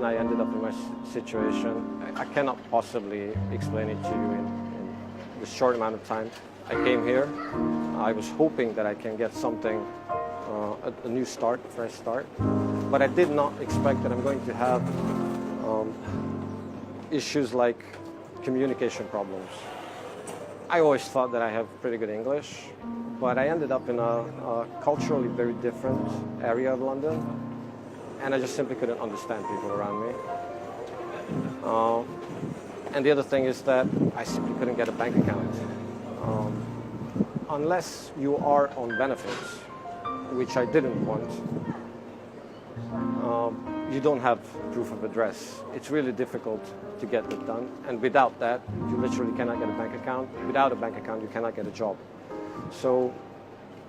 reason I ended up in my situation, I cannot possibly explain it to you in this short amount of time. I came here, I was hoping that I can get something, a new start, a fresh start, but I did not expect that I'm going to have issues like communication problems. I always thought that I have pretty good English, but I ended up in a culturally very different area of London, and I just simply couldn't understand people around me. And the other thing is that I simply couldn't get a bank account. Unless you are on benefits, which I didn't want, you don't have proof of address. It's really difficult to get it done, and without that, you literally cannot get a bank account. Without a bank account, you cannot get a job. So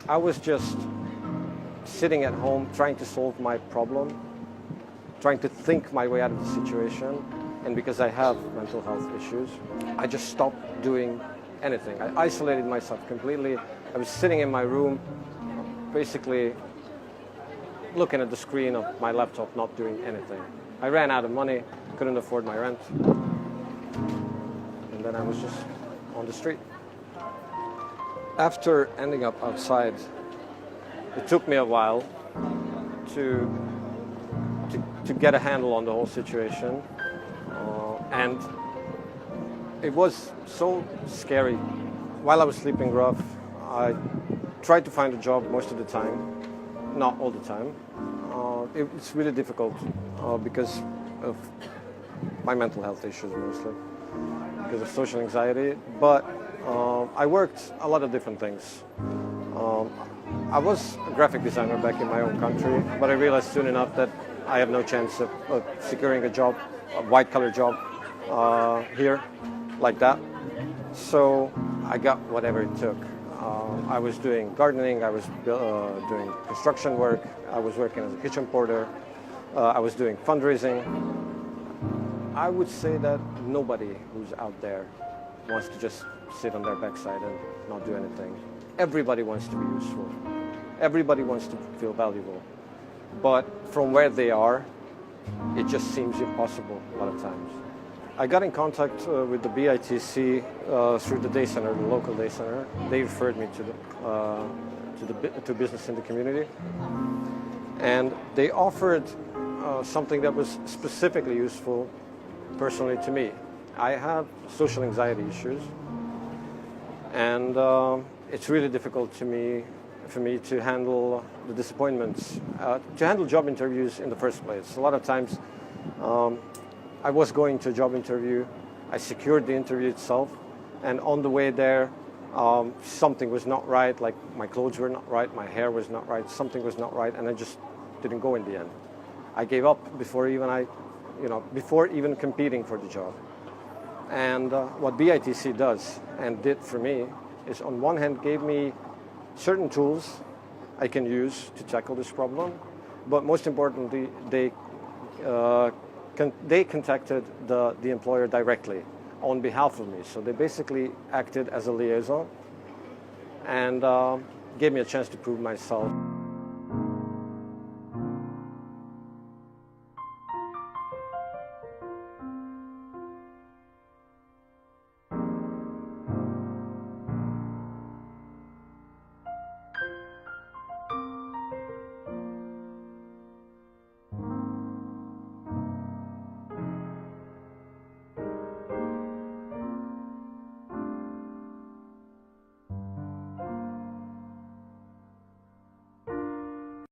I was just sitting at home trying to solve my problem, trying to think my way out of the situation, and because I have mental health issues, I just stopped doing anything. I isolated myself completely. I was sitting in my room, basically looking at the screen of my laptop, not doing anything. I ran out of money, couldn't afford my rent, and then I was just on the street. After ending up outside, it took me a while to get a handle on the whole situation, and it was so scary. While I was sleeping rough, I tried to find a job most of the time, not all the time. It's really difficult because of my mental health issues mostly, because of social anxiety, but I worked a lot of different things. I was a graphic designer back in my own country, but I realized soon enough that I have no chance of securing a job, a white-collar job here like that. So I got whatever it took. I was doing gardening, I was doing construction work, I was working as a kitchen porter, I was doing fundraising. I would say that nobody who's out there wants to just sit on their backside and not do anything. Everybody wants to be useful. Everybody wants to feel valuable. But from where they are, it just seems impossible a lot of times. I got in contact with the BITC through the day center, the local day center. They referred me to business in the community, and they offered something that was specifically useful personally to me. I have social anxiety issues, and it's really difficult for me to handle the disappointments, to handle job interviews in the first place. A lot of times, I was going to a job interview, I secured the interview itself, and on the way there, something was not right, like my clothes were not right, my hair was not right, something was not right, and I just didn't go in the end. I gave up before even competing for the job. And what BITC does, and did for me, is on one hand gave me certain tools I can use to tackle this problem, but most importantly, they contacted the employer directly on behalf of me. So they basically acted as a liaison and gave me a chance to prove myself.